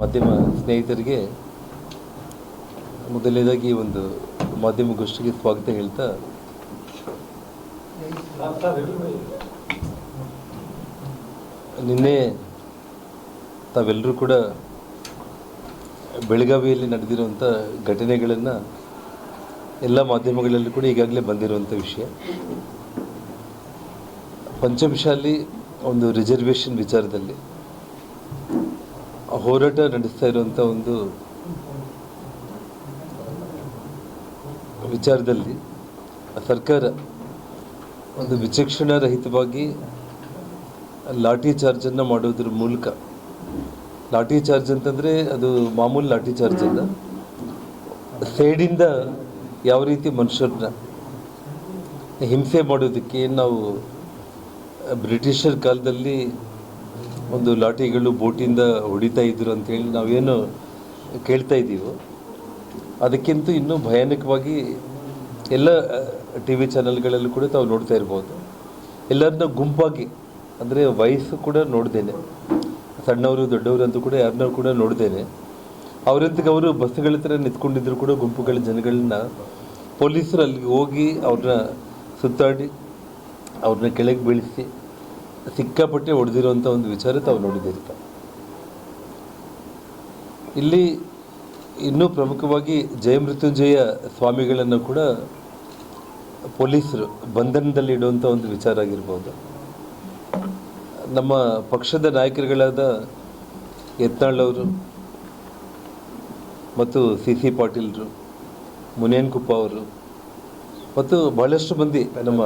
ಮಾಧ್ಯಮ ಸ್ನೇಹಿತರಿಗೆ ಮೊದಲನೇದಾಗಿ ಒಂದು ಮಾಧ್ಯಮಗೋಷ್ಠಿಗೆ ಸ್ವಾಗತ ಹೇಳ್ತಾ, ನಿನ್ನೆ ತಾವೆಲ್ಲರೂ ಕೂಡ ಬೆಳಗಾವಿಯಲ್ಲಿ ನಡೆದಿರುವಂಥ ಘಟನೆಗಳನ್ನು ಎಲ್ಲ ಮಾಧ್ಯಮಗಳಲ್ಲಿ ಕೂಡ ಈಗಾಗಲೇ ಬಂದಿರುವಂಥ ವಿಷಯ. ಪಂಚಮಶಾಲಿ ಒಂದು ರಿಸರ್ವೇಷನ್ ವಿಚಾರದಲ್ಲಿ ಹೋರಾಟ ನಡೆಸ್ತಾ ಇರುವಂಥ ಒಂದು ವಿಚಾರದಲ್ಲಿ ಸರ್ಕಾರ ಒಂದು ವಿಚಕ್ಷಣಾರಹಿತವಾಗಿ ಲಾಠಿ ಚಾರ್ಜನ್ನು ಮಾಡೋದ್ರ ಮೂಲಕ, ಲಾಠಿ ಚಾರ್ಜ್ ಅಂತಂದರೆ ಅದು ಮಾಮೂಲು ಲಾಠಿ ಚಾರ್ಜ್ ಅಲ್ಲ, ಸೈಡಿಂದ ಯಾವ ರೀತಿ ಮನುಷ್ಯರನ್ನ ಹಿಂಸೆ ಮಾಡೋದಕ್ಕೆ ನಾವು ಬ್ರಿಟಿಷರ್ ಕಾಲದಲ್ಲಿ ಒಂದು ಲಾಠಿಗಳು ಬೋಟಿಂದ ಹೊಡಿತಾ ಇದ್ರು ಅಂತೇಳಿ ನಾವೇನು ಕೇಳ್ತಾ ಇದ್ದೀವೋ, ಅದಕ್ಕಿಂತ ಇನ್ನೂ ಭಯಾನಕವಾಗಿ ಎಲ್ಲ ಟಿ ವಿ ಚಾನಲ್ಗಳಲ್ಲೂ ಕೂಡ ತಾವು ನೋಡ್ತಾ ಇರ್ಬೋದು. ಎಲ್ಲರನ್ನ ಗುಂಪಾಗಿ, ಅಂದರೆ ವಯಸ್ಸು ಕೂಡ ನೋಡ್ದೇನೆ, ಸಣ್ಣವರು ದೊಡ್ಡವರು ಅಂತೂ ಕೂಡ ಯಾರನ್ನ ಕೂಡ ನೋಡ್ದೇನೆ, ಅವರಂತಕ್ಕೆ ಅವರು ಬಸ್ಸುಗಳ ಹತ್ರ ನಿಂತ್ಕೊಂಡಿದ್ರು ಕೂಡ ಗುಂಪುಗಳ ಜನಗಳನ್ನ ಪೊಲೀಸರು ಅಲ್ಲಿಗೆ ಹೋಗಿ ಅವ್ರನ್ನ ಸುತ್ತಾಡಿ ಅವ್ರನ್ನ ಕೆಳಗೆ ಬೀಳಿಸಿ ಸಿಕ್ಕಾಪಟ್ಟೆ ಹೊಡೆದಿರುವಂಥ ಒಂದು ವಿಚಾರ ತಾವು ನೋಡಿದ್ದೀರಿ. ಇಲ್ಲಿ ಇನ್ನೂ ಪ್ರಮುಖವಾಗಿ ಜಯಮೃತ್ಯುಂಜಯ ಸ್ವಾಮಿಗಳನ್ನು ಕೂಡ ಪೊಲೀಸರು ಬಂಧನದಲ್ಲಿ ಇಡುವಂಥ ಒಂದು ವಿಚಾರ ಆಗಿರ್ಬೋದು. ನಮ್ಮ ಪಕ್ಷದ ನಾಯಕರುಗಳಾದ ಯತ್ನಾಳ್ ಅವರು ಮತ್ತು ಸಿ ಪಾಟೀಲ್ರು, ಮುನೇನ್ ಕುಪ್ಪ ಅವರು ಮತ್ತು ಬಹಳಷ್ಟು ಮಂದಿ, ನಮ್ಮ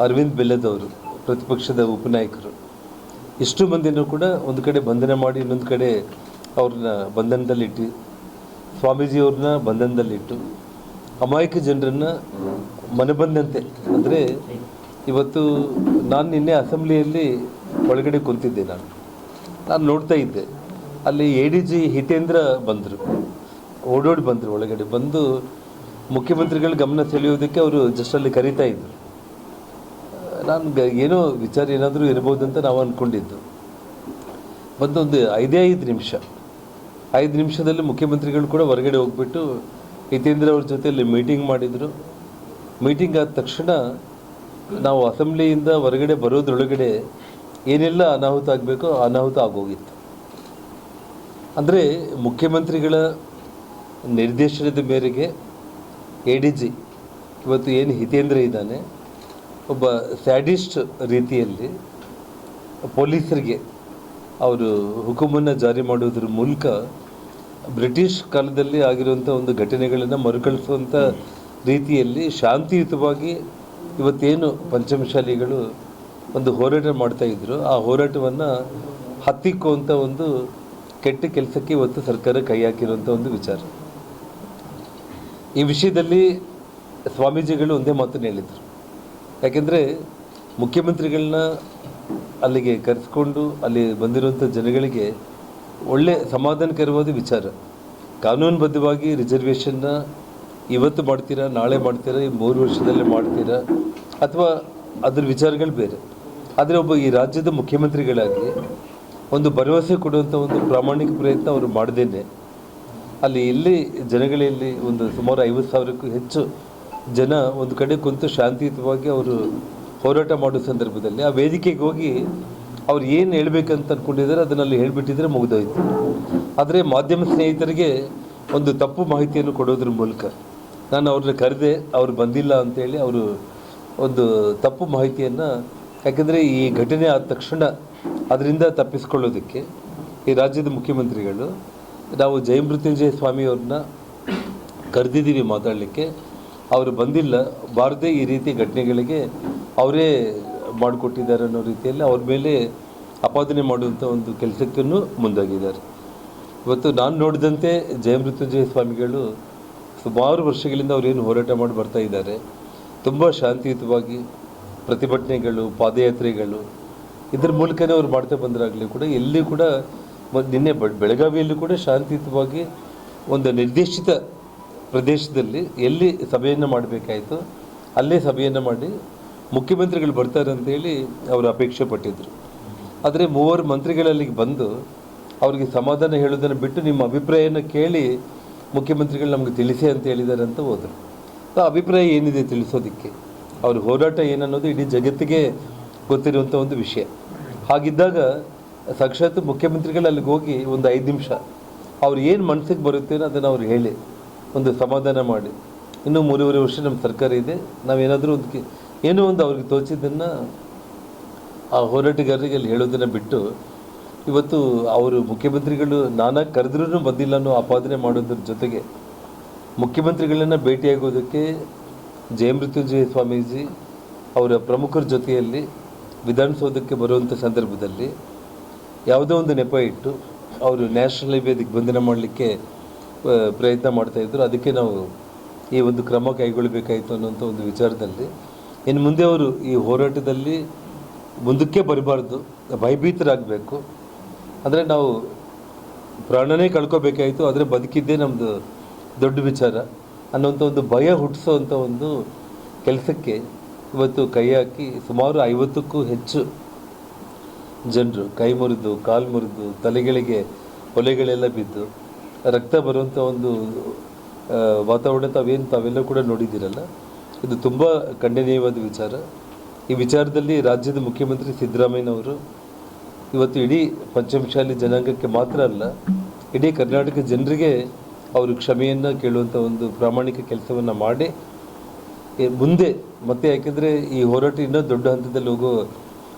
ಅರವಿಂದ್ ಬೆಲ್ಲದವರು ಪ್ರತಿಪಕ್ಷದ ಉಪನಾಯಕರು, ಇಷ್ಟು ಮಂದಿನೂ ಕೂಡ ಒಂದು ಕಡೆ ಬಂಧನ ಮಾಡಿ ಇನ್ನೊಂದು ಕಡೆ ಅವ್ರನ್ನ ಬಂಧನದಲ್ಲಿಟ್ಟು, ಸ್ವಾಮೀಜಿಯವ್ರನ್ನ ಬಂಧನದಲ್ಲಿಟ್ಟು ಅಮಾಯಕ ಜನರನ್ನು ಮನಬಂದಂತೆ, ಅಂದರೆ ಇವತ್ತು ನಾನು ನಿನ್ನೆ ಅಸೆಂಬ್ಲಿಯಲ್ಲಿ ಒಳಗಡೆ ಕುಂತಿದ್ದೆ, ನಾನು ನೋಡ್ತಾ ಇದ್ದೆ, ಅಲ್ಲಿ ADG ಹಿತೇಂದ್ರ ಬಂದರು, ಓಡೋಡಿ ಬಂದರು, ಒಳಗಡೆ ಬಂದು ಮುಖ್ಯಮಂತ್ರಿಗಳ ಗಮನ ಸೆಳೆಯೋದಕ್ಕೆ ಅವರು ಜಸ್ಟ್ ಅಲ್ಲಿ ಕರೀತಾ ಇದ್ದರು. ನಾನು ಏನೋ ವಿಚಾರ ಏನಾದರೂ ಇರ್ಬೋದು ಅಂತ ನಾವು ಅಂದ್ಕೊಂಡಿದ್ದು. ಬಂದೊಂದು 5 ನಿಮಿಷದಲ್ಲಿ ಮುಖ್ಯಮಂತ್ರಿಗಳು ಕೂಡ ಹೊರಗಡೆ ಹೋಗ್ಬಿಟ್ಟು ಹಿತೇಂದ್ರ ಅವ್ರ ಜೊತೆಯಲ್ಲಿ ಮೀಟಿಂಗ್ ಮಾಡಿದರು. ಮೀಟಿಂಗ್ ಆದ ತಕ್ಷಣ ನಾವು ಅಸೆಂಬ್ಲಿಯಿಂದ ಹೊರಗಡೆ ಬರೋದ್ರೊಳಗಡೆ ಏನೆಲ್ಲ ಅನಾಹುತ ಆಗಬೇಕೋ ಅನಾಹುತ ಆಗೋಗಿತ್ತು. ಅಂದರೆ ಮುಖ್ಯಮಂತ್ರಿಗಳ ನಿರ್ದೇಶನದ ಮೇರೆಗೆ ADG ಇವತ್ತು ಏನು ಹಿತೇಂದ್ರ ಇದ್ದಾನೆ, ಒಬ್ಬ ಸ್ಯಾಡಿಸ್ಟ್ ರೀತಿಯಲ್ಲಿ ಪೊಲೀಸರಿಗೆ ಅವರು ಹುಕುಮನ್ನು ಜಾರಿ ಮಾಡೋದ್ರ ಮೂಲಕ ಬ್ರಿಟಿಷ್ ಕಾಲದಲ್ಲಿ ಆಗಿರುವಂಥ ಒಂದು ಘಟನೆಗಳನ್ನು ಮರುಕಳಿಸುವಂಥ ರೀತಿಯಲ್ಲಿ ಶಾಂತಿಯುತವಾಗಿ ಇವತ್ತೇನು ಪಂಚಮಶಾಲಿಗಳು ಒಂದು ಹೋರಾಟ ಮಾಡ್ತಾಯಿದ್ರು, ಆ ಹೋರಾಟವನ್ನು ಹತ್ತಿಕ್ಕುವಂಥ ಒಂದು ಕೆಟ್ಟ ಕೆಲಸಕ್ಕೆ ಇವತ್ತು ಸರ್ಕಾರ ಕೈ ಹಾಕಿರುವಂಥ ಒಂದು ವಿಚಾರ. ಈ ವಿಷಯದಲ್ಲಿ ಸ್ವಾಮೀಜಿಗಳು ಒಂದೇ ಮಾತನ್ನು ಹೇಳಿದರು. ಯಾಕೆಂದರೆ ಮುಖ್ಯಮಂತ್ರಿಗಳನ್ನ ಅಲ್ಲಿಗೆ ಕರೆಸ್ಕೊಂಡು ಅಲ್ಲಿ ಬಂದಿರುವಂಥ ಜನಗಳಿಗೆ ಒಳ್ಳೆ ಸಮಾಧಾನಕರವಾದ ವಿಚಾರ, ಕಾನೂನುಬದ್ಧವಾಗಿ ರಿಸರ್ವೇಷನ್ನ ಇವತ್ತು ಮಾಡ್ತೀರಾ, ನಾಳೆ ಮಾಡ್ತೀರಾ, ಈ 3 ವರ್ಷದಲ್ಲೇ ಮಾಡ್ತೀರಾ, ಅಥವಾ ಅದ್ರ ವಿಚಾರಗಳು ಬೇರೆ. ಆದರೆ ಒಬ್ಬ ಈ ರಾಜ್ಯದ ಮುಖ್ಯಮಂತ್ರಿಗಳಾಗಿ ಒಂದು ಭರವಸೆ ಕೊಡುವಂಥ ಒಂದು ಪ್ರಾಮಾಣಿಕ ಪ್ರಯತ್ನ ಅವರು ಮಾಡದೇನೆ ಅಲ್ಲಿ ಇಲ್ಲಿ ಜನಗಳಲ್ಲಿ ಒಂದು ಸುಮಾರು 50,000ಕ್ಕೂ ಹೆಚ್ಚು ಜನ ಒಂದು ಕಡೆ ಕುಂತು ಶಾಂತಿಯುತವಾಗಿ ಅವರು ಹೋರಾಟ ಮಾಡೋ ಸಂದರ್ಭದಲ್ಲಿ ಆ ವೇದಿಕೆಗೆ ಹೋಗಿ ಅವ್ರು ಏನು ಹೇಳ್ಬೇಕಂತ ಅಂದ್ಕೊಂಡಿದ್ದಾರೆ ಅದನ್ನಲ್ಲಿ ಹೇಳಿಬಿಟ್ಟಿದ್ರೆ ಮುಗಿದೋಯ್ತು. ಆದರೆ ಮಾಧ್ಯಮ ಸ್ನೇಹಿತರಿಗೆ ಒಂದು ತಪ್ಪು ಮಾಹಿತಿಯನ್ನು ಕೊಡೋದ್ರ ಮೂಲಕ ನಾನು ಅವ್ರನ್ನ ಕರೆದೆ, ಅವ್ರು ಬಂದಿಲ್ಲ ಅಂತೇಳಿ ಅವರು ಒಂದು ತಪ್ಪು ಮಾಹಿತಿಯನ್ನು, ಯಾಕೆಂದರೆ ಈ ಘಟನೆ ಆದ ತಕ್ಷಣ ಅದರಿಂದ ತಪ್ಪಿಸ್ಕೊಳ್ಳೋದಕ್ಕೆ ಈ ರಾಜ್ಯದ ಮುಖ್ಯಮಂತ್ರಿಗಳು ನಾವು ಜಯಮೃತ್ಯುಂಜಯ ಸ್ವಾಮಿಯವ್ರನ್ನ ಕರೆದಿದ್ದೀವಿ ಮಾತಾಡಲಿಕ್ಕೆ, ಅವರು ಬಂದಿಲ್ಲ, ಬಾರದೇ ಈ ರೀತಿ ಘಟನೆಗಳಿಗೆ ಅವರೇ ಮಾಡಿಕೊಟ್ಟಿದ್ದಾರೆ ಅನ್ನೋ ರೀತಿಯಲ್ಲಿ ಅವ್ರ ಮೇಲೆ ಆಪಾದನೆ ಮಾಡುವಂಥ ಒಂದು ಕೆಲಸಕ್ಕೂ ಮುಂದಾಗಿದ್ದಾರೆ. ಇವತ್ತು ನಾನು ನೋಡಿದಂತೆ ಜಯಮೃತ್ಯುಂಜಯ ಸ್ವಾಮಿಗಳು ಸುಮಾರು ವರ್ಷಗಳಿಂದ ಅವರೇನು ಹೋರಾಟ ಮಾಡಿ ಬರ್ತಾ ಇದ್ದಾರೆ, ತುಂಬ ಶಾಂತಿಯುತವಾಗಿ ಪ್ರತಿಭಟನೆಗಳು, ಪಾದಯಾತ್ರೆಗಳು, ಇದ್ರ ಮೂಲಕನೇ ಅವ್ರು ಮಾಡ್ತಾ ಬಂದರಾಗಲಿ ಕೂಡ ಎಲ್ಲಿ ಕೂಡ ನಿನ್ನೆ ಬೆಳಗಾವಿಯಲ್ಲೂ ಕೂಡ ಶಾಂತಿಯುತವಾಗಿ ಒಂದು ನಿರ್ದೇಶಿತ ಪ್ರದೇಶದಲ್ಲಿ ಎಲ್ಲಿ ಸಭೆಯನ್ನು ಮಾಡಬೇಕಾಯಿತು ಅಲ್ಲೇ ಸಭೆಯನ್ನು ಮಾಡಿ ಮುಖ್ಯಮಂತ್ರಿಗಳು ಬರ್ತಾರೆ ಅಂತೇಳಿ ಅವರು ಅಪೇಕ್ಷೆ ಪಟ್ಟಿದ್ದರು. ಆದರೆ ಮೂವರು ಮಂತ್ರಿಗಳಲ್ಲಿಗೆ ಬಂದು ಅವರಿಗೆ ಸಮಾಧಾನ ಹೇಳೋದನ್ನು ಬಿಟ್ಟು ನಿಮ್ಮ ಅಭಿಪ್ರಾಯನ ಕೇಳಿ ಮುಖ್ಯಮಂತ್ರಿಗಳು ನಮಗೆ ತಿಳಿಸಿ ಅಂತ ಹೇಳಿದ್ದಾರೆ ಅಂತ ಹೋದರು. ಆ ಅಭಿಪ್ರಾಯ ಏನಿದೆ ತಿಳಿಸೋದಕ್ಕೆ, ಅವ್ರ ಹೋರಾಟ ಏನನ್ನೋದು ಇಡೀ ಜಗತ್ತಿಗೆ ಗೊತ್ತಿರುವಂಥ ಒಂದು ವಿಷಯ. ಹಾಗಿದ್ದಾಗ ಸಾಕ್ಷಾತ್ ಮುಖ್ಯಮಂತ್ರಿಗಳು ಅಲ್ಲಿಗೆ ಹೋಗಿ ಒಂದು 5 ನಿಮಿಷ ಅವ್ರು ಏನು ಮನಸ್ಸಿಗೆ ಬರುತ್ತೇನೋ ಅದನ್ನು ಅವ್ರು ಹೇಳಿ ಒಂದು ಸಮಾಧಾನ ಮಾಡಿ, ಇನ್ನೂ 3.5 ವರ್ಷ ನಮ್ಮ ಸರ್ಕಾರ ಇದೆ, ನಾವೇನಾದರೂ ಏನೋ ಒಂದು ಅವ್ರಿಗೆ ತೋಚಿದ್ದನ್ನು ಆ ಹೋರಾಟಗಾರರಿಗೆ ಅಲ್ಲಿ ಹೇಳೋದನ್ನು ಬಿಟ್ಟು ಇವತ್ತು ಅವರು ಮುಖ್ಯಮಂತ್ರಿಗಳು ನಾನಾಗಿ ಕರೆದ್ರೂ ಬಂದಿಲ್ಲ ಅನ್ನೋ ಆಪಾದನೆ ಮಾಡೋದ್ರ ಜೊತೆಗೆ ಮುಖ್ಯಮಂತ್ರಿಗಳನ್ನು ಭೇಟಿಯಾಗೋದಕ್ಕೆ ಜಯಮೃತ್ಯುಂಜಯ ಸ್ವಾಮೀಜಿ ಅವರ ಪ್ರಮುಖರ ಜೊತೆಯಲ್ಲಿ ವಿಧಾನಸೌಧಕ್ಕೆ ಬರುವಂಥ ಸಂದರ್ಭದಲ್ಲಿ ಯಾವುದೋ ಒಂದು ನೆಪ ಇಟ್ಟು ಅವರು ನ್ಯಾಷನಲ್ ಹೈವೇ ದಿಗ್ಬಂಧನ ಮಾಡಲಿಕ್ಕೆ ಪ್ರಯತ್ನ ಮಾಡ್ತಾಯಿದ್ರು. ಅದಕ್ಕೆ ನಾವು ಈ ಒಂದು ಕ್ರಮ ಕೈಗೊಳ್ಳಬೇಕಾಯಿತು ಅನ್ನೋಂಥ ಒಂದು ವಿಚಾರದಲ್ಲಿ ಇನ್ನು ಮುಂದೆ ಅವರು ಈ ಹೋರಾಟದಲ್ಲಿ ಮುಂದಕ್ಕೆ ಬರಬಾರ್ದು, ಭಯಭೀತರಾಗಬೇಕು. ಅಂದರೆ ನಾವು ಪ್ರಾಣನೇ ಕಳ್ಕೊಬೇಕಾಯಿತು, ಆದರೆ ಬದುಕಿದ್ದೇ ನಮ್ಮದು ದೊಡ್ಡ ವಿಚಾರ ಅನ್ನೋಂಥ ಒಂದು ಭಯ ಹುಟ್ಟಿಸೋವಂಥ ಒಂದು ಕೆಲಸಕ್ಕೆ ಇವತ್ತು ಕೈ ಹಾಕಿ ಸುಮಾರು 50ಕ್ಕೂ ಹೆಚ್ಚು ಜನರು ಕೈ ಮುರಿದು, ಕಾಲು ಮುರಿದು, ತಲೆಗಳಿಗೆ ಹೊಲೆಗಳೆಲ್ಲ ಬಿದ್ದು ರಕ್ತ ಬರುವಂಥ ಒಂದು ವಾತಾವರಣ ತಾವೆಲ್ಲ ಕೂಡ ನೋಡಿದ್ದೀರಲ್ಲ. ಇದು ತುಂಬ ಖಂಡನೀಯವಾದ ವಿಚಾರ. ಈ ವಿಚಾರದಲ್ಲಿ ರಾಜ್ಯದ ಮುಖ್ಯಮಂತ್ರಿ ಸಿದ್ದರಾಮಯ್ಯನವರು ಇವತ್ತು ಇಡೀ ಪಂಚಮಶಾಲಿ ಜನಾಂಗಕ್ಕೆ ಮಾತ್ರ ಅಲ್ಲ, ಇಡೀ ಕರ್ನಾಟಕ ಜನರಿಗೆ ಅವರು ಕ್ಷಮೆಯನ್ನು ಕೇಳುವಂಥ ಒಂದು ಪ್ರಾಮಾಣಿಕ ಕೆಲಸವನ್ನು ಮಾಡಿ ಮುಂದೆ ಮತ್ತೆ, ಯಾಕೆಂದರೆ ಈ ಹೋರಾಟ ಇನ್ನೂ ದೊಡ್ಡ ಹಂತದಲ್ಲಿ ಹೋಗೋ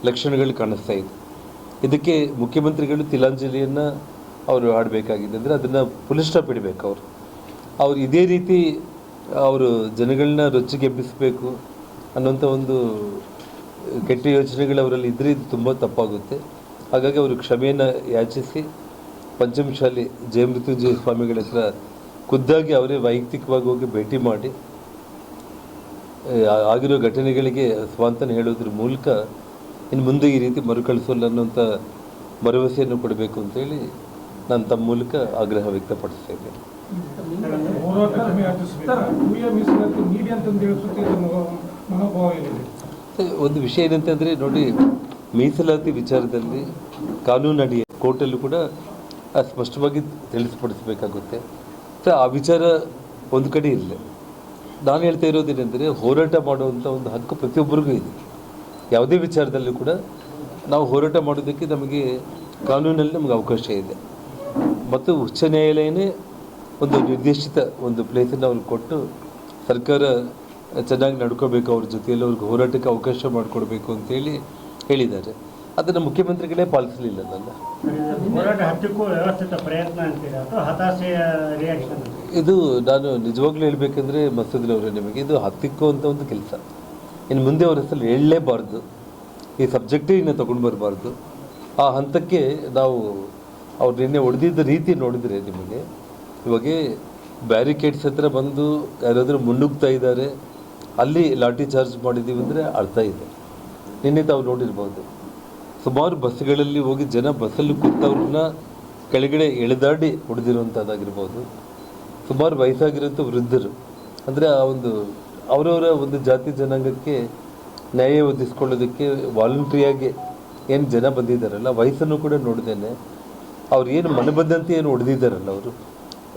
ಲಕ್ಷಣಗಳು ಕಾಣಿಸ್ತಾ ಇದೆ. ಇದಕ್ಕೆ ಮುಖ್ಯಮಂತ್ರಿಗಳು ತಿಲಾಂಜಲಿಯನ್ನು ಅವರು ಆಡಬೇಕಾಗಿದೆ. ಅಂದರೆ ಅದನ್ನು ಫುಲ್ ಸ್ಟಾಪ್ ಇಡಬೇಕು. ಅವರು ಇದೇ ರೀತಿ ಅವರು ಜನಗಳನ್ನ ರೊಚ್ಚಿಗೆಬ್ಬಿಸಬೇಕು ಅನ್ನೋಂಥ ಒಂದು ಕೆಟ್ಟ ಯೋಚನೆಗಳು ಅವರಲ್ಲಿ ಇದ್ದರೆ ಇದು ತುಂಬ ತಪ್ಪಾಗುತ್ತೆ. ಹಾಗಾಗಿ ಅವರು ಕ್ಷಮೆಯನ್ನು ಯಾಚಿಸಿ ಪಂಚಮಶಾಲಿ ಜಯಮೃತ್ಯುಂಜಯ ಸ್ವಾಮಿಗಳ ಹತ್ರ ಖುದ್ದಾಗಿ ಅವರೇ ವೈಯಕ್ತಿಕವಾಗಿ ಹೋಗಿ ಭೇಟಿ ಮಾಡಿ ಆಗಿರೋ ಘಟನೆಗಳಿಗೆ ಸ್ವಾಂತನ ಹೇಳೋದ್ರ ಮೂಲಕ ಇನ್ನು ಮುಂದೆ ಈ ರೀತಿ ಮರುಕಳಿಸೋಲ್ಲ ಅನ್ನೋಂಥ ಭರವಸೆಯನ್ನು ಕೊಡಬೇಕು ಅಂತೇಳಿ ನಾನು ತಮ್ಮ ಮೂಲಕ ಆಗ್ರಹ ವ್ಯಕ್ತಪಡಿಸ್ತಾ ಇದ್ದೇನೆ. ಒಂದು ವಿಷಯ ಏನಂತಂದರೆ ನೋಡಿ, ಮೀಸಲಾತಿ ವಿಚಾರದಲ್ಲಿ ಕಾನೂನಡಿ ಕೋರ್ಟಲ್ಲೂ ಕೂಡ ಸ್ಪಷ್ಟವಾಗಿ ತಿಳಿಸ್ಪಡಿಸಬೇಕಾಗುತ್ತೆ. ಆ ವಿಚಾರ ಒಂದು ಕಡೆ ಇಲ್ಲ. ನಾನು ಹೇಳ್ತಾ ಇರೋದೇನೆಂದರೆ, ಹೋರಾಟ ಮಾಡುವಂಥ ಒಂದು ಹಕ್ಕು ಪ್ರತಿಯೊಬ್ಬರಿಗೂ ಇದೆ. ಯಾವುದೇ ವಿಚಾರದಲ್ಲೂ ಕೂಡ ನಾವು ಹೋರಾಟ ಮಾಡೋದಕ್ಕೆ ನಮಗೆ ಕಾನೂನಲ್ಲಿ ನಮಗೆ ಅವಕಾಶ ಇದೆ. ಮತ್ತು ಉಚ್ಚ ನ್ಯಾಯಾಲಯನೇ ಒಂದು ನಿರ್ದೇಶಿತ ಒಂದು ಪ್ಲೇಸನ್ನು ಅವ್ರಿಗೆ ಕೊಟ್ಟು ಸರ್ಕಾರ ಚೆನ್ನಾಗಿ ನಡ್ಕೋಬೇಕು, ಅವ್ರ ಜೊತೆಯಲ್ಲಿ ಅವ್ರಿಗೆ ಹೋರಾಟಕ್ಕೆ ಅವಕಾಶ ಮಾಡಿಕೊಡ್ಬೇಕು ಅಂತೇಳಿ ಹೇಳಿದ್ದಾರೆ. ಅದನ್ನು ಮುಖ್ಯಮಂತ್ರಿಗಳೇ ಪಾಲಿಸಲಿಲ್ಲಲ್ಲ. ಇದು ನಾನು ನಿಜವಾಗ್ಲೂ ಹೇಳಬೇಕಂದ್ರೆ ಮಸೂದ್ರವರೇ, ನಿಮಗೆ ಇದು ಹತ್ತಿಕ್ಕುವಂಥ ಒಂದು ಕೆಲಸ. ಇನ್ನು ಮುಂದೆ ಅವ್ರ ಹೆಸರು ಹೇಳಲೇಬಾರ್ದು, ಈ ಸಬ್ಜೆಕ್ಟೇ ಇನ್ನು ತೊಗೊಂಡು ಬರಬಾರ್ದು. ಆ ಹಂತಕ್ಕೆ ನಾವು ಅವ್ರು ನಿನ್ನೆ ಹೊಡೆದಿದ್ದ ರೀತಿ ನೋಡಿದರೆ ನಿಮಗೆ ಇವಾಗ ಬ್ಯಾರಿಕೇಡ್ಸ್ ಹತ್ರ ಬಂದು ಯಾರಾದರೂ ಮುನ್ನುಗ್ತಾ ಇದ್ದಾರೆ, ಅಲ್ಲಿ ಲಾಠಿ ಚಾರ್ಜ್ ಮಾಡಿದ್ದೀವಿ ಅಂದರೆ ಅರ್ಥ ಇದೆ. ನಿನ್ನೆ ತಾವು ನೋಡಿರ್ಬೋದು, ಸುಮಾರು ಬಸ್ಗಳಲ್ಲಿ ಹೋಗಿ ಜನ ಬಸ್ಸಲ್ಲಿ ಕೂತವ್ರನ್ನ ಕೆಳಗಡೆ ಎಳೆದಾಡಿ ಹೊಡೆದಿರುವಂಥದ್ದಾಗಿರ್ಬೋದು. ಸುಮಾರು ವಯಸ್ಸಾಗಿರೋಂಥ ವೃದ್ಧರು, ಅಂದರೆ ಆ ಒಂದು ಅವರವರ ಒಂದು ಜಾತಿ ಜನಾಂಗಕ್ಕೆ ನ್ಯಾಯ ಒದಗಿಸ್ಕೊಳ್ಳೋದಕ್ಕೆ ವಾಲಂಟ್ರಿಯಾಗಿ ಏನು ಜನ ಬಂದಿದ್ದಾರಲ್ಲ, ವಯಸ್ಸನ್ನು ಕೂಡ ನೋಡ್ದೇನೆ ಅವ್ರು ಏನು ಮನಬಂದಂತೆ ಏನು ಹೊಡೆದಿದ್ದಾರಲ್ಲ, ಅವರು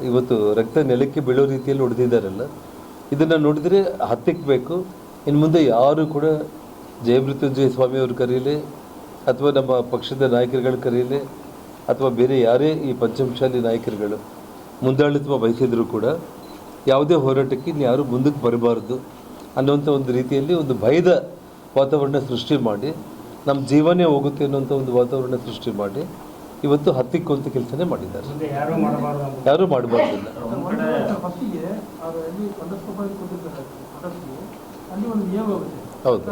ಇವತ್ತು ರಕ್ತ ನೆಲಕ್ಕೆ ಬೀಳೋ ರೀತಿಯಲ್ಲಿ ಹೊಡೆದಿದ್ದಾರಲ್ಲ, ಇದನ್ನು ನೋಡಿದರೆ ಹತ್ತಿಕ್ಕಬೇಕು. ಇನ್ನು ಮುಂದೆ ಯಾರು ಕೂಡ ಜಯಮೃತ್ಯುಂಜಯ ಸ್ವಾಮಿ ಅವರು ಕರೀಲಿ, ಅಥವಾ ನಮ್ಮ ಪಕ್ಷದ ನಾಯಕರುಗಳು ಕರೀಲಿ, ಅಥವಾ ಬೇರೆ ಯಾರೇ ಈ ಪಂಚಮಶಾಲಿ ನಾಯಕರುಗಳು ಮುಂದಾಳಿತ್ವ ವಹಿಸಿದ್ರು ಕೂಡ ಯಾವುದೇ ಹೋರಾಟಕ್ಕೆ ಇನ್ಯಾರು ಮುಂದಕ್ಕೆ ಬರಬಾರ್ದು ಅನ್ನೋಂಥ ಒಂದು ರೀತಿಯಲ್ಲಿ ಒಂದು ಭಯದ ವಾತಾವರಣ ಸೃಷ್ಟಿ ಮಾಡಿ, ನಮ್ಮ ಜೀವನೇ ಹೋಗುತ್ತೆ ಅನ್ನೋಂಥ ಒಂದು ವಾತಾವರಣ ಸೃಷ್ಟಿ ಮಾಡಿ ಇವತ್ತು ಹತ್ತಿಕ್ಕುವಂಥ ಕೆಲಸನೇ ಮಾಡಿದ್ದಾರೆ. ಯಾರೂ ಮಾಡಬಾರ್ದಿಲ್ಲ. ಹೌದು,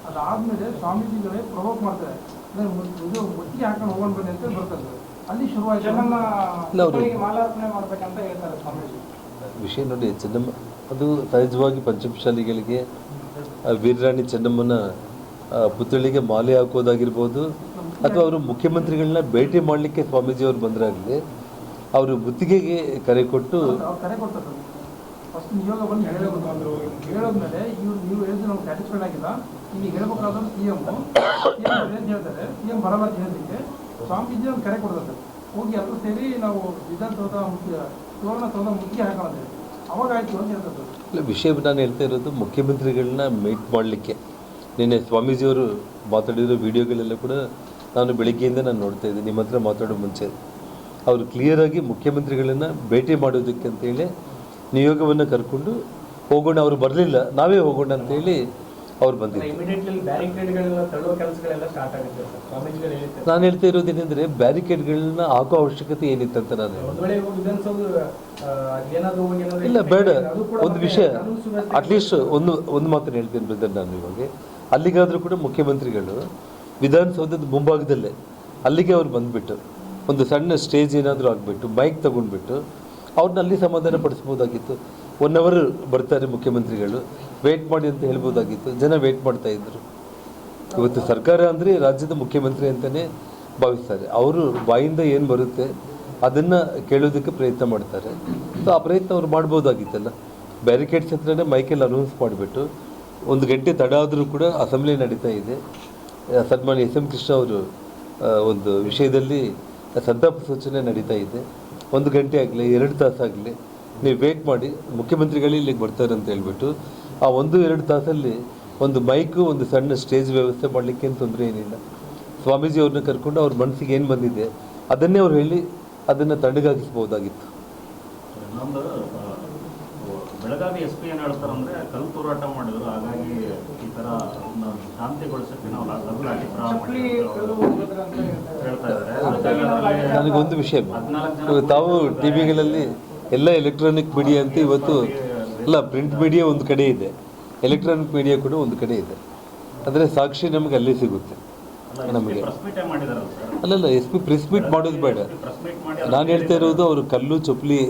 ಅದಾದ್ಮೇಲೆ ಸ್ವಾಮೀಜಿಗಳೇ ಪ್ರವೋಕ್ ಮಾಡ್ತಾರೆ, ಒಟ್ಟಿಗೆ ಹಾಕೊಂಡು ಹೋಗೋಣ ಬನ್ನಿ ಅಂತ ಬರ್ತಾರೆ. ಅಲ್ಲಿ ಶುರುವಾಯಿತು ಮಾಲಾರ್ಪಣೆ ಮಾಡ್ಬೇಕಂತ ಹೇಳ್ತಾರೆ ಸ್ವಾಮೀಜಿ. ವಿಷಯ ನೋಡಿ, ಚೆನ್ನಮ್ಮ ಅದು ಸಹಜವಾಗಿ ಪಂಚಮಶಾಲಿಗಳಿಗೆ ವೀರರಾಣಿ ಚೆನ್ನಮ್ಮನ ಪುತ್ಥಳಿಗೆ ಮಾಲೆ ಹಾಕೋದಾಗಿರ್ಬೋದು, ಅಥವಾ ಅವರು ಮುಖ್ಯಮಂತ್ರಿಗಳನ್ನ ಭೇಟಿ ಮಾಡಲಿಕ್ಕೆ ಸ್ವಾಮೀಜಿಯವರು ಬಂದರಾಗಲಿ ಅವರು ಗುತ್ತಿಗೆಗೆ ಕರೆ ಕೊಟ್ಟು ಫಸ್ಟ್ ನಿಯೋಗ ಬಂದು ಹೇಳೋದ್ಮೇಲೆ ನೀವು ಹೇಳಿದ್ರೆ ನಮ್ಗೆ ಸ್ಯಾಟಿಸ್ಫೈಡ್ ಆಗಿಲ್ಲ, ಈಗ ಹೇಳ್ಬೇಕಾದ್ರೆ ಸಿ ಎಂ ಹೇಳ್ತಾರೆ, ಸಿ ಎಂ ಬರಬಾರ್ದು ಹೇಳೋದಕ್ಕೆ ಸ್ವಾಮೀಜಿ ಒಂದು ಕರೆ ಕೊಡ್ತಾರೆ ಸರ್, ಹೋಗಿ ಎಲ್ಲರೂ ಸೇರಿ ನಾವು ವಿಧಾನಸೌಧ ಸುವರ್ಣಸೌಧ ಮುಖ್ಯ ಹಾಕೋಣ ಅವಾಗ ಆಯ್ತು ಅಂತ ಹೇಳ್ತಾರೆ. ಇಲ್ಲ, ವಿಷಯ ನಾನು ಹೇಳ್ತಾ ಇರೋದು ಮುಖ್ಯಮಂತ್ರಿಗಳನ್ನ ಮೀಟ್ ಮಾಡಲಿಕ್ಕೆ. ನಿನ್ನೆ ಸ್ವಾಮೀಜಿಯವರು ಮಾತಾಡಿರೋ ವಿಡಿಯೋಗಳೆಲ್ಲ ಕೂಡ ನಾನು ಬೆಳಿಗ್ಗೆಯಿಂದ ನಾನು ನೋಡ್ತಾ ಇದ್ದೀನಿ. ನಿಮ್ಮ ಹತ್ರ ಮಾತಾಡೋ ಮುಂಚೆ ಅವರು ಕ್ಲಿಯರಾಗಿ ಮುಖ್ಯಮಂತ್ರಿಗಳನ್ನು ಭೇಟಿ ಮಾಡೋದಕ್ಕೆ ಅಂತೇಳಿ ನಿಯೋಗವನ್ನು ಕರ್ಕೊಂಡು ಹೋಗೋಣ, ಅವರು ಬರಲಿಲ್ಲ ನಾವೇ ಹೋಗೋಣ ಅಂತೇಳಿ ಅವ್ರು ಬಂದಿದ್ದಾರೆ. ನಾನು ಹೇಳ್ತಾ ಇರೋದೇನೆಂದರೆ ಬ್ಯಾರಿಕೇಡ್ಗಳನ್ನ ಹಾಕೋ ಅವಶ್ಯಕತೆ ಏನಿತ್ತಂತ ನಾನು ಇಲ್ಲ, ಬೇಡ. ಒಂದು ವಿಷಯ ಅಟ್ಲೀಸ್ಟ್ ಒಂದು ಮಾತನ್ನು ಹೇಳ್ತೀನಿ ಬ್ರದರ್, ನಾನು ಇವಾಗ ಅಲ್ಲಿಗಾದರೂ ಕೂಡ ಮುಖ್ಯಮಂತ್ರಿಗಳು ವಿಧಾನಸೌಧದ ಮುಂಭಾಗದಲ್ಲೇ ಅಲ್ಲಿಗೆ ಅವ್ರು ಬಂದುಬಿಟ್ಟು ಒಂದು ಸಣ್ಣ ಸ್ಟೇಜ್ ಏನಾದರೂ ಆಗಿಬಿಟ್ಟು ಮೈಕ್ ತಗೊಂಡ್ಬಿಟ್ಟು ಅವ್ರನ್ನ ಅಲ್ಲಿ ಸಮಾಧಾನ ಪಡಿಸ್ಬೋದಾಗಿತ್ತು. 1 ಅವರ್ ಬರ್ತಾರೆ ಮುಖ್ಯಮಂತ್ರಿಗಳು, ವೇಟ್ ಮಾಡಿ ಅಂತ ಹೇಳ್ಬೋದಾಗಿತ್ತು. ಜನ ವೇಟ್ ಮಾಡ್ತಾ ಇದ್ರು. ಇವತ್ತು ಸರ್ಕಾರ ಅಂದರೆ ರಾಜ್ಯದ ಮುಖ್ಯಮಂತ್ರಿ ಅಂತಲೇ ಭಾವಿಸ್ತಾರೆ. ಅವರು ಬಾಯಿಂದ ಏನು ಬರುತ್ತೆ ಅದನ್ನು ಕೇಳೋದಕ್ಕೆ ಪ್ರಯತ್ನ ಮಾಡ್ತಾರೆ. ಸೊ ಆ ಪ್ರಯತ್ನ ಅವ್ರು ಮಾಡ್ಬೋದಾಗಿತ್ತಲ್ಲ. ಬ್ಯಾರಿಕೇಡ್ಸ್ ಹತ್ರನೇ ಮೈಕಲ್ಲಿ ಅನೌನ್ಸ್ ಮಾಡಿಬಿಟ್ಟು 1 ಗಂಟೆ ತಡ ಆದರೂ ಕೂಡ ಅಸೆಂಬ್ಲಿ ನಡೀತಾ ಇದೆ. ಸನ್ಮಾನ್ಯ SM ಕೃಷ್ಣ ಅವರು ಒಂದು ವಿಷಯದಲ್ಲಿ ಸಂತಾಪ ಸೂಚನೆ ನಡೀತಾ ಇದೆ. 1 ಗಂಟೆ ಆಗಲಿ 2 ತಾಸಾಗಲಿ ನೀವು ವೇಟ್ ಮಾಡಿ, ಮುಖ್ಯಮಂತ್ರಿಗಳು ಇಲ್ಲಿಗೆ ಬರ್ತಾರೆ ಅಂತ ಹೇಳ್ಬಿಟ್ಟು ಆ 1-2 ತಾಸಲ್ಲಿ ಒಂದು ಮೈಕು ಒಂದು ಸಣ್ಣ ಸ್ಟೇಜ್ ವ್ಯವಸ್ಥೆ ಮಾಡಲಿಕ್ಕೆ ಏನು ತೊಂದರೆ ಏನಿಲ್ಲ. ಸ್ವಾಮೀಜಿ ಅವ್ರನ್ನ ಕರ್ಕೊಂಡು ಅವ್ರ ಮನಸ್ಸಿಗೆ ಏನು ಬಂದಿದೆ ಅದನ್ನೇ ಅವ್ರು ಹೇಳಿ ಅದನ್ನು ತಣ್ಣಗಾಗಿಸ್ಬೋದಾಗಿತ್ತು. ಇನ್ನೊಂದು ಬೆಳಗಾವಿ SP ಏನು ಹೇಳ್ತಾರೆ ಅಂದರೆ ಕಲ್ಲು ತೂರಾಟ ಮಾಡಿದ್ರು, ಹಾಗಾಗಿ ಈ ಥರ ಶಾಂತಿಗೊಳಿಸೋಕ್ಕೆ ನಾವು ಹೇಳ್ತಾ ಇದ್ದಾರೆ. ನನಗೊಂದು ವಿಷಯ, ತಾವು ಟಿವಿಗಳಲ್ಲಿ ಎಲ್ಲ ಎಲೆಕ್ಟ್ರಾನಿಕ್ ಮೀಡಿಯಾ ಅಂತ ಇವತ್ತು ಅಲ್ಲ, ಪ್ರಿಂಟ್ ಮೀಡಿಯಾ ಒಂದು ಕಡೆ ಇದೆ, ಎಲೆಕ್ಟ್ರಾನಿಕ್ ಮೀಡಿಯಾ ಕೂಡ ಒಂದು ಕಡೆ ಇದೆ. ಅಂದರೆ ಸಾಕ್ಷಿ ನಮಗೆ ಅಲ್ಲೇ ಸಿಗುತ್ತೆ ನಮಗೆ. ಅಲ್ಲಲ್ಲ, SP ಪ್ರೆಸ್ ಮೀಟ್ ಮಾಡೋದು ಬೇಡ. ನಾನು ಹೇಳ್ತಾ ಇರೋದು ಅವರು ಕಲ್ಲು ಚಪ್ಪಲಿ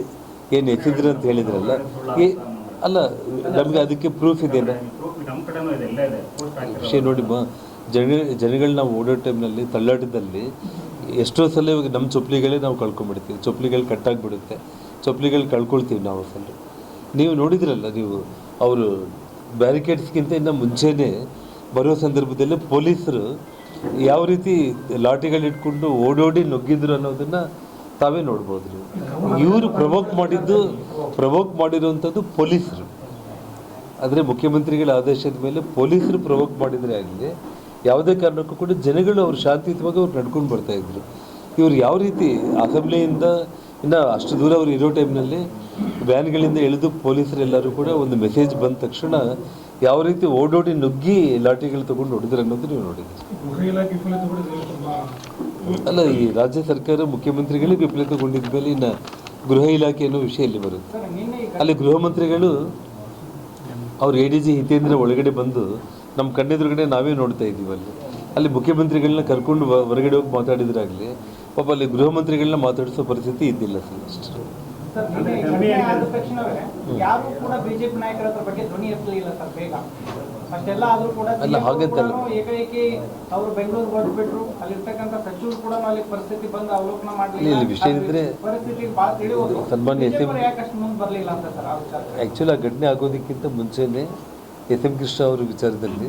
ಏನು ಎತ್ತಿದ್ರು ಅಂತ ಹೇಳಿದ್ರಲ್ಲ, ಅಲ್ಲ ನಮಗೆ ಅದಕ್ಕೆ ಪ್ರೂಫ್ ಇದೆಯಲ್ಲ. ವಿಷಯ ನೋಡಿ ಜನಗಳು ನಾವು ಓಡೋ ಟೈಮ್ನಲ್ಲಿ ತಳ್ಳಾಟದಲ್ಲಿ ಎಷ್ಟೋ ಸಲ ಇವಾಗ ನಮ್ಮ ಚಪ್ಪಲಿಗಳೇ ನಾವು ಕಳ್ಕೊಂಡ್ಬಿಡ್ತೀವಿ. ಚಪ್ಪಲಿಗಳು ಕಟ್ಟಾಗಿಬಿಡುತ್ತೆ, ಚಪ್ಪಲಿಗಳು ಕಳ್ಕೊಳ್ತೀವಿ ನಾವು ಸಲ. ನೀವು ನೋಡಿದ್ರಲ್ಲ, ನೀವು ಅವರು ಬ್ಯಾರಿಕೇಡ್ಸ್ಗಿಂತ ಇನ್ನು ಮುಂಚೆನೇ ಬರೋ ಸಂದರ್ಭದಲ್ಲಿ ಪೊಲೀಸರು ಯಾವ ರೀತಿ ಲಾಠಿಗಳಿಟ್ಕೊಂಡು ಓಡೋಡಿ ನುಗ್ಗಿದ್ರು ಅನ್ನೋದನ್ನು ತಾವೇ ನೋಡ್ಬೋದು. ಇವರು ಪ್ರವೋಕ್ ಮಾಡಿರುವಂಥದ್ದು ಪೊಲೀಸರು. ಆದರೆ ಮುಖ್ಯಮಂತ್ರಿಗಳ ಆದೇಶದ ಮೇಲೆ ಪೊಲೀಸರು ಪ್ರವೋಕ್ ಮಾಡಿದರೆ ಆಗಲಿ, ಯಾವುದೇ ಕಾರಣಕ್ಕೂ ಕೂಡ ಜನಗಳು ಅವ್ರು ಶಾಂತಿಯುತವಾಗಿ ಅವ್ರು ನಡ್ಕೊಂಡು ಬರ್ತಾಯಿದ್ರು. ಇವರು ಯಾವ ರೀತಿ ಅಸೆಂಬ್ಲಿಯಿಂದ ಇನ್ನು ಅಷ್ಟು ದೂರ ಅವರು ಇರೋ ಟೈಮ್ನಲ್ಲಿ ವ್ಯಾನ್ಗಳಿಂದ ಇಳಿದು ಪೊಲೀಸರೆಲ್ಲರೂ ಕೂಡ ಒಂದು ಮೆಸೇಜ್ ಬಂದ ತಕ್ಷಣ ಯಾವ ರೀತಿ ಓಡೋಡಿ ನುಗ್ಗಿ ಲಾಠಿಗಳು ತೊಗೊಂಡು ಹೊಡೆದ್ರು ಅನ್ನೋದು ನೀವು ನೋಡಿದ್ರಿ. ಅಲ್ಲ, ಈ ರಾಜ್ಯ ಸರ್ಕಾರ ಮುಖ್ಯಮಂತ್ರಿಗಳೇ ವಿಫಲತೆಗೊಂಡಿದ್ದ ಮೇಲೆ ಇನ್ನು ಗೃಹ ಇಲಾಖೆ ಅನ್ನೋ ವಿಷಯ ಇಲ್ಲಿ ಬರುತ್ತೆ. ಅಲ್ಲಿ ಗೃಹ ಮಂತ್ರಿಗಳು ಅವ್ರು ADG ಹಿತೇಂದ್ರ ಒಳಗಡೆ ಬಂದು ನಮ್ಮ ಕಣ್ಣೆದುರುಗಡೆ ನಾವೇ ನೋಡ್ತಾ ಇದ್ದೀವಿ. ಅಲ್ಲಿ ಮುಖ್ಯಮಂತ್ರಿಗಳನ್ನ ಕರ್ಕೊಂಡು ಹೊರಗಡೆ ಹೋಗಿ ಮಾತಾಡಿದ್ರಾಗಲಿ, ಪಾಪ ಅಲ್ಲಿ ಗೃಹ ಮಂತ್ರಿಗಳನ್ನ ಮಾತಾಡಿಸೋ ಪರಿಸ್ಥಿತಿ ಇದ್ದಿಲ್ಲ ಸರ್. ಅಷ್ಟು ಅಲ್ಲ, ಹಾಗಂತಲ್ಲ. ಇಲ್ಲಿ ವಿಷಯ ಇದ್ರೆ ಸನ್ಮಾನ್ಯ ಆ್ಯಕ್ಚುಲಿ ಆ ಘಟನೆ ಆಗೋದಕ್ಕಿಂತ ಮುಂಚೆನೇ SM ಕೃಷ್ಣ ಅವರ ವಿಚಾರದಲ್ಲಿ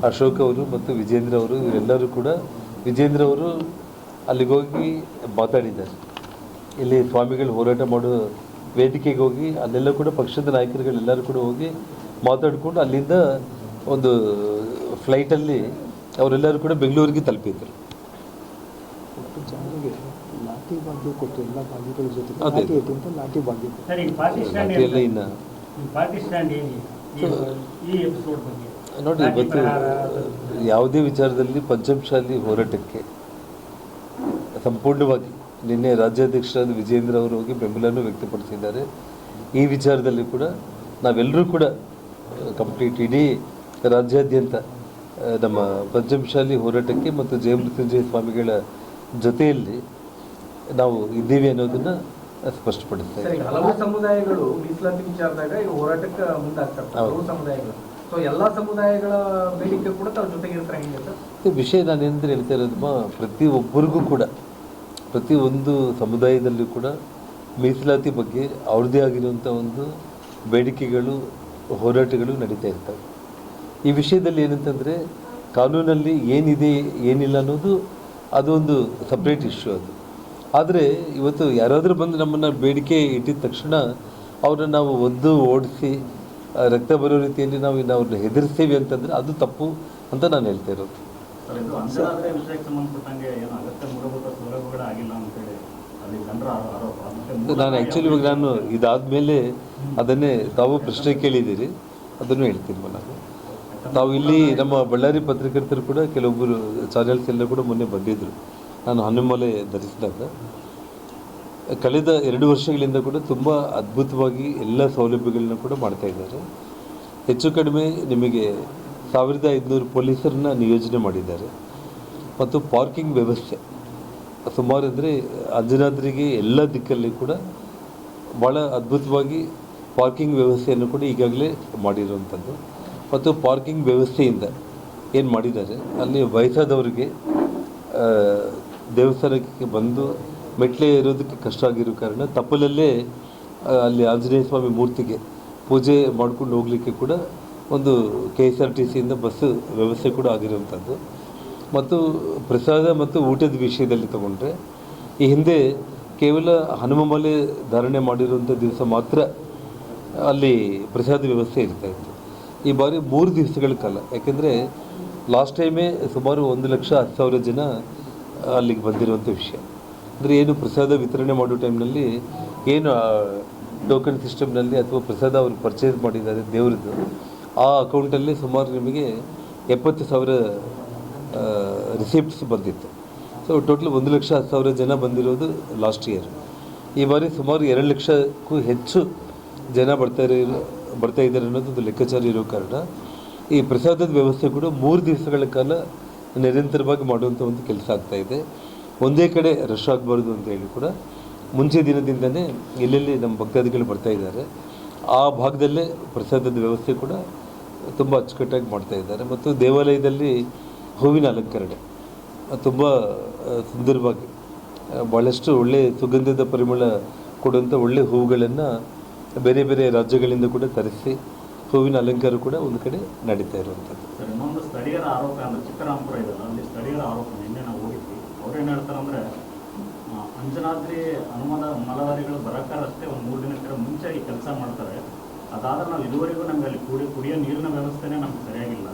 ಅಶೋಕ್ ಅವರು ಮತ್ತು ವಿಜೇಂದ್ರ ಅವರು ಇವರೆಲ್ಲರೂ ಕೂಡ, ವಿಜೇಂದ್ರ ಅವರು ಅಲ್ಲಿಗೆ ಹೋಗಿ ಮಾತಾಡಿದ್ದಾರೆ. ಇಲ್ಲಿ ಸ್ವಾಮಿಗಳು ಹೋರಾಟ ಮಾಡೋ ವೇದಿಕೆಗೆ ಹೋಗಿ ಅಲ್ಲೆಲ್ಲ ಕೂಡ ಪಕ್ಷದ ನಾಯಕರುಗಳೆಲ್ಲರೂ ಕೂಡ ಹೋಗಿ ಮಾತಾಡಿಕೊಂಡು ಅಲ್ಲಿಂದ ಒಂದು ಫ್ಲೈಟಲ್ಲಿ ಅವರೆಲ್ಲರೂ ಕೂಡ ಬೆಂಗಳೂರಿಗೆ ತಲುಪಿದ್ರು. ಅದೇ ಇನ್ನು ನೋಡಿ, ಇವತ್ತು ಯಾವುದೇ ವಿಚಾರದಲ್ಲಿ ಪಂಚಮಶಾಲಿ ಹೋರಾಟಕ್ಕೆ ಸಂಪೂರ್ಣವಾಗಿ ನಿನ್ನೆ ರಾಜ್ಯಾಧ್ಯಕ್ಷರಾದ ವಿಜೇಂದ್ರ ಅವರು ಹೋಗಿ ಬೆಂಬಲವನ್ನು ವ್ಯಕ್ತಪಡಿಸಿದ್ದಾರೆ. ಈ ವಿಚಾರದಲ್ಲಿ ಕೂಡ ನಾವೆಲ್ಲರೂ ಕೂಡ ಕಂಪ್ಲೀಟ್ ಇಡೀ ರಾಜ್ಯಾದ್ಯಂತ ನಮ್ಮ ಪಂಚಮಶಾಲಿ ಹೋರಾಟಕ್ಕೆ ಮತ್ತು ಜಯಮೃತ್ಯುಂಜಯ ಸ್ವಾಮಿಗಳ ಜೊತೆಯಲ್ಲಿ ನಾವು ಇದ್ದೀವಿ ಅನ್ನೋದನ್ನು ಸ್ಪಷ್ಟಪಡಿಸ್ತಾರೆ. ಹಲವು ಸಮುದಾಯಗಳು ಮೀಸಲಾತಿ ವಿಚಾರದಾಗ ಈ ಹೋರಾಟಕ್ಕೆ ಮುಂದಾಗ್ತಾರೆ. ಹಲವು ಸಮುದಾಯಗಳು, ಸೊ ಎಲ್ಲ ಸಮುದಾಯಗಳ ಬೇಡಿಕೆ ಕೂಡ ತಾವು ಜೊತೆಗಿರ್ತಾರೆ. ಹೇಗೆ ಸರ್ ವಿಷಯ ನಾನೇನಂದ್ರೆ ಹೇಳ್ತಾ ಇರೋದು, ಪ್ರತಿಯೊಬ್ಬರಿಗೂ ಕೂಡ ಪ್ರತಿಯೊಂದು ಸಮುದಾಯದಲ್ಲೂ ಕೂಡ ಮೀಸಲಾತಿ ಬಗ್ಗೆ ಅವ್ರದ್ದೇ ಆಗಿರುವಂಥ ಒಂದು ಬೇಡಿಕೆಗಳು, ಹೋರಾಟಗಳು ನಡೀತಾ ಇರ್ತವೆ. ಈ ವಿಷಯದಲ್ಲಿ ಏನಂತಂದರೆ ಕಾನೂನಲ್ಲಿ ಏನಿದೆ ಏನಿಲ್ಲ ಅನ್ನೋದು ಅದೊಂದು ಸಪ್ರೇಟ್ ಇಶ್ಯೂ ಅದು. ಆದರೆ ಇವತ್ತು ಯಾರಾದರೂ ಬಂದು ನಮ್ಮನ್ನು ಬೇಡಿಕೆ ಇಟ್ಟಿದ ತಕ್ಷಣ ಅವ್ರನ್ನ ನಾವು ಒದ್ದು ಓಡಿಸಿ ರಕ್ತ ಬರೋ ರೀತಿಯಲ್ಲಿ ನಾವು ಅವ್ರನ್ನ ಹೆದರಿಸ್ತೀವಿ ಅಂತಂದರೆ ಅದು ತಪ್ಪು ಅಂತ ನಾನು ಹೇಳ್ತಾ ಇರೋದು. ಸರ್, ಇದು ಅಂಜನಾದ್ರಿ ವಿಷಯಕ್ಕೆ ಸಂಬಂಧಪಟ್ಟಂಗೆ ಏನು ಅಗತ್ಯ ಮೂಲಭೂತ ಸೌಲಭ್ಯಗಳು ಆಗಿಲ್ಲ ಅಂತೇಳಿ ಅಲ್ಲಿ ಜನರ ಆರೋಪ. ನಾನು ಆ್ಯಕ್ಚುಲಿ ಇವಾಗ ನಾನು ಇದಾದಮೇಲೆ ಅದನ್ನೇ ತಾವು ಪ್ರಶ್ನೆ ಕೇಳಿದ್ದೀರಿ, ಅದನ್ನು ಹೇಳ್ತೀನಿ ನಾನು. ತಾವು ಇಲ್ಲಿ ನಮ್ಮ ಬಳ್ಳಾರಿ ಪತ್ರಕರ್ತರು ಕೂಡ ಕೆಲವೊಬ್ಬರು ಚಾನೆಲ್ಸ್ ಎಲ್ಲ ಕೂಡ ಮೊನ್ನೆ ಬಂದಿದ್ದರು. ನಾನು ಹನುಮಲೆ ಧರಿಸಿದಾಗ ಕಳೆದ 2 ವರ್ಷಗಳಿಂದ ಕೂಡ ತುಂಬ ಅದ್ಭುತವಾಗಿ ಎಲ್ಲ ಸೌಲಭ್ಯಗಳನ್ನ ಕೂಡ ಮಾಡ್ತಾ ಇದ್ದಾರೆ. ಹೆಚ್ಚು ಕಡಿಮೆ ನಿಮಗೆ 1500 ಪೊಲೀಸರನ್ನ ನಿಯೋಜನೆ ಮಾಡಿದ್ದಾರೆ. ಮತ್ತು ಪಾರ್ಕಿಂಗ್ ವ್ಯವಸ್ಥೆ ಸುಮಾರು ಅಂದರೆ ಅಂಜನಾದ್ರಿಗೆ ಎಲ್ಲ ದಿಕ್ಕಲ್ಲಿ ಕೂಡ ಭಾಳ ಅದ್ಭುತವಾಗಿ ಪಾರ್ಕಿಂಗ್ ವ್ಯವಸ್ಥೆಯನ್ನು ಕೂಡ ಈಗಾಗಲೇ ಮಾಡಿರುವಂಥದ್ದು. ಮತ್ತು ಪಾರ್ಕಿಂಗ್ ವ್ಯವಸ್ಥೆಯಿಂದ ಏನು ಮಾಡಿದ್ದಾರೆ, ಅಲ್ಲಿ ವಯಸ್ಸಾದವರಿಗೆ ದೇವಸ್ಥಾನಕ್ಕೆ ಬಂದು ಮೆಟ್ಲೆ ಇರೋದಕ್ಕೆ ಕಷ್ಟ ಆಗಿರೋ ಕಾರಣ ತಪ್ಪಲಲ್ಲೇ ಅಲ್ಲಿ ಆಂಜನೇಯ ಸ್ವಾಮಿ ಮೂರ್ತಿಗೆ ಪೂಜೆ ಮಾಡ್ಕೊಂಡು ಹೋಗಲಿಕ್ಕೆ ಕೂಡ ಒಂದು KSRTCಯಿಂದ ಬಸ್ಸು ವ್ಯವಸ್ಥೆ ಕೂಡ ಆಗಿರುವಂಥದ್ದು. ಮತ್ತು ಪ್ರಸಾದ ಮತ್ತು ಊಟದ ವಿಷಯದಲ್ಲಿ ತಗೊಂಡ್ರೆ ಈ ಹಿಂದೆ ಕೇವಲ ಹನುಮಮಲೆ ಧಾರಣೆ ಮಾಡಿರುವಂಥ ದಿವಸ ಮಾತ್ರ ಅಲ್ಲಿ ಪ್ರಸಾದ ವ್ಯವಸ್ಥೆ ಇರ್ತಾಯಿತ್ತು. ಈ ಬಾರಿ 3 ದಿವಸಗಳ ಕಾಲ, ಯಾಕೆಂದರೆ ಲಾಸ್ಟ್ ಟೈಮೇ ಸುಮಾರು 1,10,000 ಜನ ಅಲ್ಲಿಗೆ ಬಂದಿರುವಂಥ ವಿಷಯ. ಅಂದರೆ ಏನು ಪ್ರಸಾದ ವಿತರಣೆ ಮಾಡೋ ಟೈಮ್ನಲ್ಲಿ ಏನು ಟೋಕನ್ ಸಿಸ್ಟಮ್ನಲ್ಲಿ ಅಥವಾ ಪ್ರಸಾದ ಅವರು ಪರ್ಚೇಸ್ ಮಾಡಿದ್ದಾರೆ ದೇವ್ರದ್ದು, ಆ ಅಕೌಂಟಲ್ಲಿ ಸುಮಾರು ನಿಮಗೆ 70,000 ರಿಸಿಪ್ಟ್ಸ್ ಬಂದಿತ್ತು. ಸೊ ಟೋಟಲ್ 1,10,000 ಜನ ಬಂದಿರೋದು ಲಾಸ್ಟ್ ಇಯರ್. ಈ ಬಾರಿ ಸುಮಾರು 2 ಲಕ್ಷಕ್ಕೂ ಹೆಚ್ಚು ಜನ ಬರ್ತಾ ಇದ್ದಾರೆ ಅನ್ನೋದು ಒಂದು ಲೆಕ್ಕಾಚಾರ ಇರೋ ಕಾರಣ ಈ ಪ್ರಸಾದದ ವ್ಯವಸ್ಥೆ ಕೂಡ 3 ದಿವಸಗಳ ಕಾಲ ನಿರಂತರವಾಗಿ ಮಾಡುವಂಥ ಒಂದು ಕೆಲಸ ಆಗ್ತಾಯಿದೆ. ಒಂದೇ ಕಡೆ ರಶ್ ಆಗಬಾರ್ದು ಅಂತ ಹೇಳಿ ಕೂಡ ಮುಂಚೆ ದಿನದಿಂದನೇ ಎಲ್ಲೆಲ್ಲಿ ನಮ್ಮ ಭಕ್ತಾದಿಗಳು ಬರ್ತಾ ಇದ್ದಾರೆ ಆ ಭಾಗದಲ್ಲೇ ಪ್ರಸಾದದ ವ್ಯವಸ್ಥೆ ಕೂಡ ತುಂಬ ಅಚ್ಚುಕಟ್ಟಾಗಿ ಮಾಡ್ತಾ ಇದ್ದಾರೆ. ಮತ್ತು ದೇವಾಲಯದಲ್ಲಿ ಹೂವಿನ ಅಲಂಕರಣೆ ತುಂಬ ಸುಂದರವಾಗಿ ಭಾಳಷ್ಟು ಒಳ್ಳೆಯ ಸುಗಂಧದ ಪರಿಮಳ ಕೊಡುವಂಥ ಒಳ್ಳೆಯ ಹೂವುಗಳನ್ನು ಬೇರೆ ಬೇರೆ ರಾಜ್ಯಗಳಿಂದ ಕೂಡ ತರಿಸಿ ಹೂವಿನ ಅಲಂಕಾರ ಕೂಡ ಒಂದು ಕಡೆ ನಡೀತಾ ಇರುವಂಥದ್ದು. ಸರ್, ಇನ್ನೊಂದು ಸ್ಥಳೀಯರ ಆರೋಪ ಅಂದರೆ ಚಿಕ್ಕರಾಮಪುರ ಇದೆಯಲ್ಲ, ಅಲ್ಲಿ ಸ್ಥಳೀಯರ ಆರೋಪ ನಿನ್ನೆ ನಾವು ಹೋಗಿದ್ವಿ. ಅವ್ರೇನು ಹೇಳ್ತಾರೆ ಅಂದರೆ ಅಂಜನಾದ್ರಿ ಮಲದಾರಿಗಳು ಬರೋಕ್ಕಾರಷ್ಟೇ ಒಂದು 3 ದಿನಕ್ಕೆ ಮುಂಚೆ ಈ ಕೆಲಸ ಮಾಡ್ತಾರೆ. ಅದಾದ್ರೆ ನಾವು ಇದುವರೆಗೂ ನಮಗೆ ಅಲ್ಲಿ ಕುಡಿಯೋ ನೀರಿನ ವ್ಯವಸ್ಥೆನೇ ನಮ್ಗೆ ಸರಿಯಾಗಿಲ್ಲ.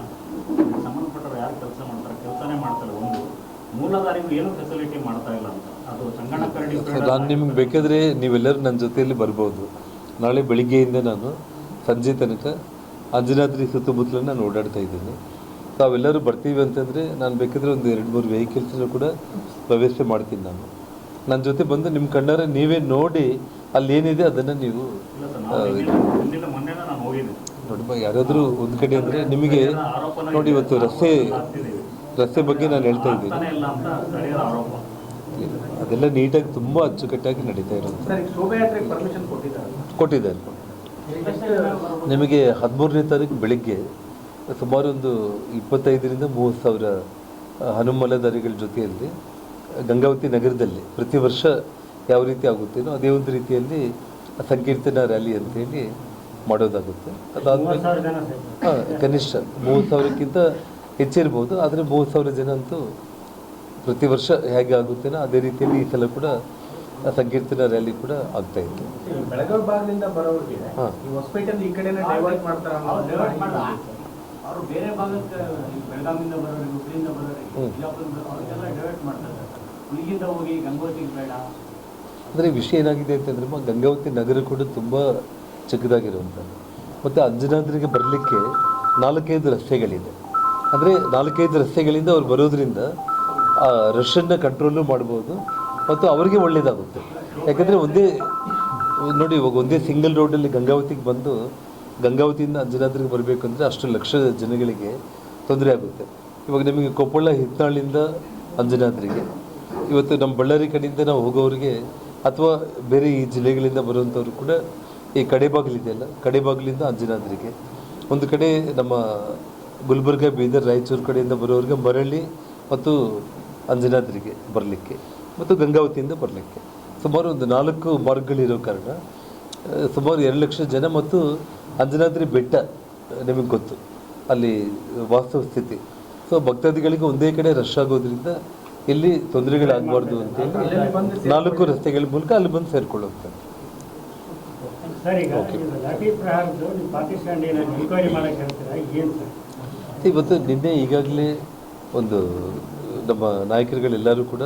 ಸಂಬಂಧಪಟ್ಟರು ಯಾರು ಕೆಲಸ ಮಾಡ್ತಾರೆ, ಕೆಲಸನೇ ಮಾಡ್ತಾರೆ. ಒಂದು ಮೂಲದಾರಿಗೂ ಏನು ಫೆಸಿಲಿಟಿ ಮಾಡ್ತಾ ಇಲ್ಲ ಅಂತ. ಅದು ಸಂಗಣ್ಣ ಕರಡಿ. ನಾನು ನಿಮ್ಗೆ ಬೇಕಾದರೆ ನೀವೆಲ್ಲರೂ ನನ್ನ ಜೊತೆಯಲ್ಲಿ ಬರ್ಬೋದು. ನಾಳೆ ಬೆಳಿಗ್ಗೆಯಿಂದ ನಾನು ಸಂಜೆ ತನಕ ಅಂಜನಾದ್ರಿ ಸುತ್ತಮುತ್ತಲನ್ನು ನಾನು ಓಡಾಡ್ತಾ ಇದ್ದೀನಿ. ತಾವೆಲ್ಲರೂ ಬರ್ತೀವಿ ಅಂತಂದರೆ ನಾನು ಬೇಕಾದರೆ ಒಂದು 2-3 ವೆಹಿಕಲ್ಸನ್ನು ಕೂಡ ವ್ಯವಸ್ಥೆ ಮಾಡ್ತೀನಿ. ನನ್ನ ಜೊತೆ ಬಂದು ನಿಮ್ಮ ಕಣ್ಣಾರೆ ನೀವೇ ನೋಡಿ ಅಲ್ಲಿ ಏನಿದೆ ಅದನ್ನು ನೀವು ನೋಡಿ. ಯಾರಾದರೂ ಒಂದು ಕಡೆ ಅಂದರೆ ನಿಮಗೆ ನೋಡಿ, ಇವತ್ತು ರಸ್ತೆ ಬಗ್ಗೆ ನಾನು ಹೇಳ್ತಾ ಇದ್ದೀನಿ, ಅದೆಲ್ಲ ನೀಟಾಗಿ ತುಂಬ ಅಚ್ಚುಕಟ್ಟಾಗಿ ನಡೀತಾ ಇರೋದು. ಕೊಟ್ಟಿದ್ದಾರೆ. ನಿಮಗೆ 13ನೇ ತಾರೀಕು ಬೆಳಿಗ್ಗೆ ಸುಮಾರು ಒಂದು 25,000 to 30,000 ಹನುಮಲಧಾರಿಗಳ ಜೊತೆಯಲ್ಲಿ ಗಂಗಾವತಿ ನಗರದಲ್ಲಿ ಪ್ರತಿ ವರ್ಷ ಯಾವ ರೀತಿ ಆಗುತ್ತೇನೋ ಅದೇ ಒಂದು ರೀತಿಯಲ್ಲಿ ಸಂಕೀರ್ತನಾ ರ್ಯಾಲಿ ಅಂತೇಳಿ ಮಾಡೋದಾಗುತ್ತೆ. ಅದಾದಮೇಲೆ ಕನಿಷ್ಠ 30,000ಕ್ಕಿಂತ ಹೆಚ್ಚಿರ್ಬೋದು, ಆದರೆ 30,000 ಜನ ಅಂತೂ ಪ್ರತಿ ವರ್ಷ ಹೇಗೆ ಆಗುತ್ತೇನೋ ಅದೇ ರೀತಿಯಲ್ಲಿ ಈ ಸಲ ಕೂಡ ಸಂಕೀರ್ತನಾ ರ್ಯಾಲಿ ಕೂಡ ಆಗ್ತಾ ಇತ್ತು. ಬೆಳಗಾವಿ ಭಾಗದಿಂದ ಬರೋರಿಗೆ ಈ ಹೊಸಪೇಟೆಯಲ್ಲಿ ಈ ಕಡೆನೇ ಡೈವರ್ಟ್ ಮಾಡ್ತಾರೆ. ಅವರು ಬೇರೆ ಭಾಗಕ್ಕೆ ಬೆಳಗಾವಿಯಿಂದ ಬರೋರಿಗೆ, ಹುಬ್ಳಿಯಿಂದ ಬರೋರಿಗೆ, ಅವ್ರಿಗೆಲ್ಲ ಡೈವರ್ಟ್ ಮಾಡ್ತಾರೆ. ಹುಡುಗಿಂದ ಹೋಗಿ ಗಂಗಾವತಿಗೆ ಬೇಡ. ಅಂದರೆ ವಿಷಯ ಏನಾಗಿದೆ ಅಂತಂದ್ರೆ ಗಂಗಾವತಿ ನಗರ ಕೂಡ ತುಂಬ ಚಿಕ್ಕದಾಗಿರುವಂಥದ್ದು. ಮತ್ತು ಅಂಜನಾದ್ರಿಗೆ ಬರಲಿಕ್ಕೆ 4-5 ರಸ್ತೆಗಳಿದೆ. ಅಂದರೆ 4-5 ರಸ್ತೆಗಳಿಂದ ಅವ್ರು ಬರೋದ್ರಿಂದ ಆ ರಶನ್ನು ಕಂಟ್ರೋಲು ಮಾಡ್ಬೋದು ಮತ್ತು ಅವರಿಗೆ ಒಳ್ಳೆಯದಾಗುತ್ತೆ. ಯಾಕಂದರೆ ನೋಡಿ, ಇವಾಗ ಒಂದೇ ಸಿಂಗಲ್ ರೋಡಲ್ಲಿ ಗಂಗಾವತಿಗೆ ಬಂದು ಗಂಗಾವತಿಯಿಂದ ಅಂಜನಾದ್ರಿಗೆ ಬರಬೇಕಂದ್ರೆ ಅಷ್ಟು ಲಕ್ಷ ಜನಗಳಿಗೆ ತೊಂದರೆ ಆಗುತ್ತೆ. ಇವಾಗ ನಿಮಗೆ ಕೊಪ್ಪಳ ಹಿತ್ನಾಳಿಂದ ಅಂಜನಾದ್ರಿಗೆ, ಇವತ್ತು ನಮ್ಮ ಬಳ್ಳಾರಿ ಕಡೆಯಿಂದ ನಾವು ಹೋಗೋರಿಗೆ ಅಥವಾ ಬೇರೆ ಈ ಜಿಲ್ಲೆಗಳಿಂದ ಬರುವಂಥವ್ರು ಕೂಡ ಈ ಕಡೆಬಾಗಿಲಿದೆಯಲ್ಲ, ಕಡೆಬಾಗಿಲಿಂದ ಅಂಜನಾದ್ರಿಗೆ, ಒಂದು ಕಡೆ ನಮ್ಮ ಗುಲ್ಬರ್ಗ, ಬೀದರ್, ರಾಯಚೂರು ಕಡೆಯಿಂದ ಬರೋರಿಗೆ ಮರಳಿ ಮತ್ತು ಅಂಜನಾದ್ರಿಗೆ ಬರಲಿಕ್ಕೆ ಮತ್ತು ಗಂಗಾವತಿಯಿಂದ ಬರಲಿಕ್ಕೆ ಸುಮಾರು ಒಂದು 4 ಮಾರ್ಗಗಳಿರೋ ಕಾರಣ ಸುಮಾರು 2 ಲಕ್ಷ ಜನ. ಮತ್ತು ಅಂಜನಾದ್ರಿ ಬೆಟ್ಟ ನಿಮಗೆ ಗೊತ್ತು ಅಲ್ಲಿ ವಾಸ್ತವ ಸ್ಥಿತಿ. ಸೊ ಭಕ್ತಾದಿಗಳಿಗೆ ಒಂದೇ ಕಡೆ ರಶ್ ಆಗೋದ್ರಿಂದ ಇಲ್ಲಿ ತೊಂದರೆಗಳಾಗಬಾರ್ದು ಅಂತೇಳಿ ಅಲ್ಲೇ ಬಂದು 4 ರಸ್ತೆಗಳ ಮೂಲಕ ಅಲ್ಲಿ ಬಂದು ಸೇರ್ಕೊಳ್ಳುತ್ತೆ. ಸರ್, ಈಗ ಲಾಠಿ ಪ್ರಹಾರದ್ದು ನೀವು ಪಾಕಿಸ್ತಾನ ಎನ್ಕ್ವೈರಿ ಮಾಡಕ್ಕೆ ಹೇಳ್ತೀರಾ, ಏನು ಸರ್? ಇವತ್ತು ನಿನ್ನೆ ಈಗಾಗಲೇ ಒಂದು ನಮ್ಮ ನಾಯಕರುಗಳೆಲ್ಲರೂ ಕೂಡ